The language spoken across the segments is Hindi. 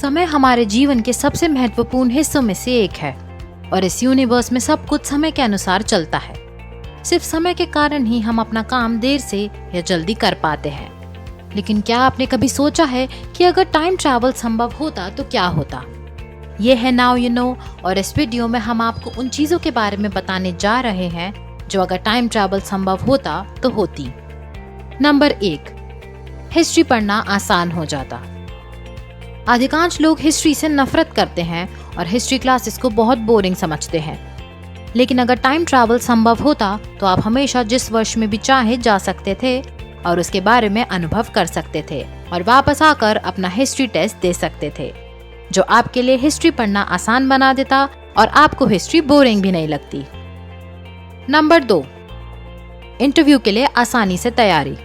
समय हमारे जीवन के सबसे महत्वपूर्ण हिस्सों में से एक है और इस यूनिवर्स में सब कुछ समय के अनुसार चलता है। सिर्फ समय के कारण ही हम अपना काम देर से या जल्दी कर पाते हैं। लेकिन क्या आपने कभी सोचा है कि अगर टाइम ट्रैवल संभव होता तो क्या होता? ये है नाउ यू नो और इस वीडियो में हम आपको उन चीजों के बारे में बताने जा रहे हैं जो अगर टाइम ट्रैवल संभव होता तो होती। नंबर 1, हिस्ट्री पढ़ना आसान हो जाता। अधिकांश लोग हिस्ट्री से नफरत करते हैं और हिस्ट्री क्लासेस को बहुत बोरिंग समझते हैं। लेकिन अगर टाइम ट्रैवल संभव होता तो आप हमेशा जिस वर्ष में भी चाहे जा सकते थे और उसके बारे में अनुभव कर सकते थे और वापस आकर अपना हिस्ट्री टेस्ट दे सकते थे, जो आपके लिए हिस्ट्री पढ़ना आसान बना देता और आपको हिस्ट्री बोरिंग भी नहीं लगती। नंबर 2, इंटरव्यू के लिए आसानी से तैयारी।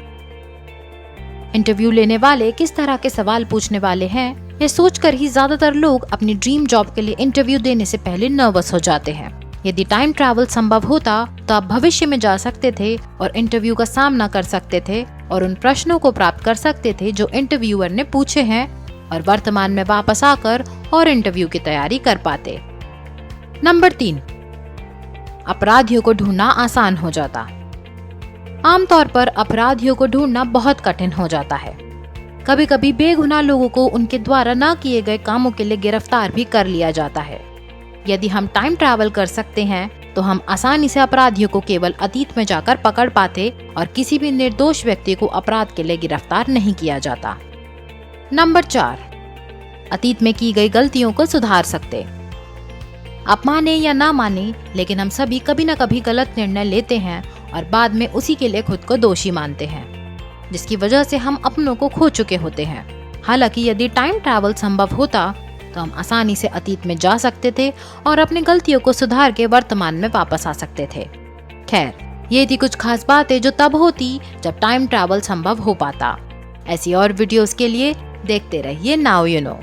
इंटरव्यू लेने वाले किस तरह के सवाल पूछने वाले हैं, यह सोचकर ही ज्यादातर लोग अपनी ड्रीम जॉब के लिए इंटरव्यू देने से पहले नर्वस हो जाते हैं। यदि टाइम ट्रैवल संभव होता तो आप भविष्य में जा सकते थे और इंटरव्यू का सामना कर सकते थे और उन प्रश्नों को प्राप्त कर सकते थे जो इंटरव्यूअर ने पूछे हैं और वर्तमान में वापस आकर और इंटरव्यू की तैयारी कर पाते। नंबर 3, अपराधियों को ढूंढना आसान हो जाता। आमतौर पर अपराधियों को ढूंढना बहुत कठिन हो जाता है। कभी कभी बेगुनाह लोगों को उनके द्वारा न किए गए कामों के लिए गिरफ्तार भी कर लिया जाता है। यदि हम टाइम ट्रैवल कर सकते हैं तो हम आसानी से अपराधियों को केवल अतीत में जाकर पकड़ पाते और किसी भी निर्दोष व्यक्ति को अपराध के लिए गिरफ्तार नहीं किया जाता। नंबर 4, अतीत में की गई गलतियों को सुधार सकते। आप माने या ना माने, लेकिन हम सभी कभी न कभी गलत निर्णय लेते हैं और बाद में उसी के लिए खुद को दोषी मानते हैं, जिसकी वजह से हम अपनों को खो चुके होते हैं। हालांकि यदि टाइम ट्रैवल संभव होता तो हम आसानी से अतीत में जा सकते थे और अपनी गलतियों को सुधार के वर्तमान में वापस आ सकते थे। खैर, ये थी कुछ खास बातें जो तब होती जब टाइम ट्रैवल संभव हो पाता। ऐसी और वीडियोस के लिए देखते रहिए नाउ यू नो।